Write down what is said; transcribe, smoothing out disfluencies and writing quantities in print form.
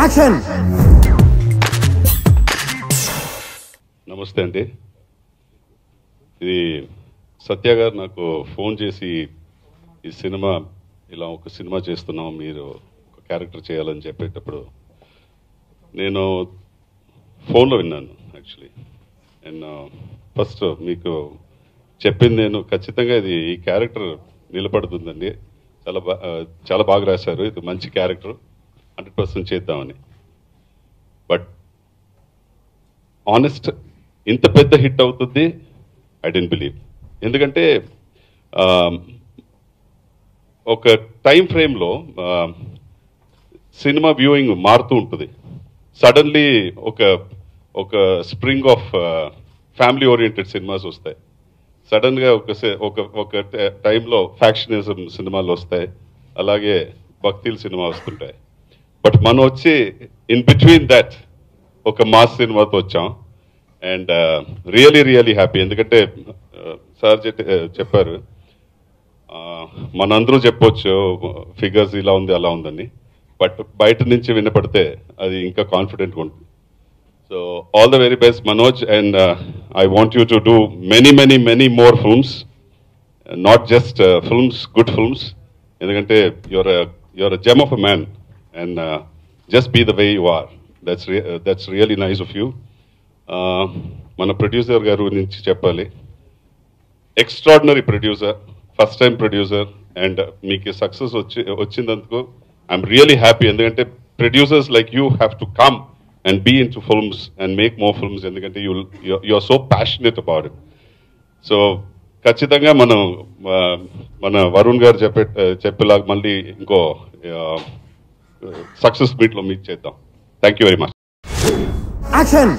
Action. నమస్తే అండి. ఇది సత్య గారు నాకు ఫోన్ చేసి ఈ సినిమా ఇలా ఒక సినిమా చేస్తున్నాం, మీరు ఒక క్యారెక్టర్ చేయాలని చెప్పేటప్పుడు నేను ఫోన్లో విన్నాను యాక్చువల్లీ. అండ్ ఫస్ట్ మీకు చెప్పింది నేను ఖచ్చితంగా ఇది ఈ క్యారెక్టర్ నిలబడుతుందండి, చాలా బాగా రాశారు, ఇది మంచి క్యారెక్టర్, 100% చేద్దామని. బట్ ఆనెస్ట్ ఇంత పెద్ద హిట్ అవుతుంది ఐ డెంట్ బిలీవ్. ఎందుకంటే ఒక టైం ఫ్రేమ్లో సినిమా వ్యూయింగ్ మారుతూ ఉంటుంది. సడన్లీ ఒక spring of family oriented cinemas వస్తాయి. సడన్గా ఒక టైంలో ఫ్యాక్షనిజం సినిమాలు వస్తాయి, అలాగే భక్తిల సినిమా వస్తుంటాయి. బట్ మనం వచ్చి ఇన్ బిట్వీన్ దాట్ ఒక మాస్ సినిమాతో వచ్చాం. And really happy. ఎందుకంటే సార్ చెప్పారు, మనందరూ చెప్పొచ్చు ఫిగర్స్ ఇలా ఉంది అలా ఉందని, బట్ బయట నుంచి వినపడితే అది ఇంకా కాన్ఫిడెంట్గా ఉంటుంది. So all the very best Manoj, and I want you to do many more films, not just films, good films. ఎందుకంటే your a gem of a man, and just be the way you are. That's really nice of you. మన producer గారు నుంచి చెప్పాలి, extraordinary producer, first time producer, and మీకు success వచ్చినందుకు I'm really happy. ఎందుకంటే producers like you have to come and be in to films and make more films. ఎందుకంటే you are so passionate about it. So ఖచ్చితంగా మన వరుణ్ గారు చెప్పేలాగా మళ్ళీ ఇంకో success మీట్లో మీట్ చేద్దాం. Thank you very much. Action.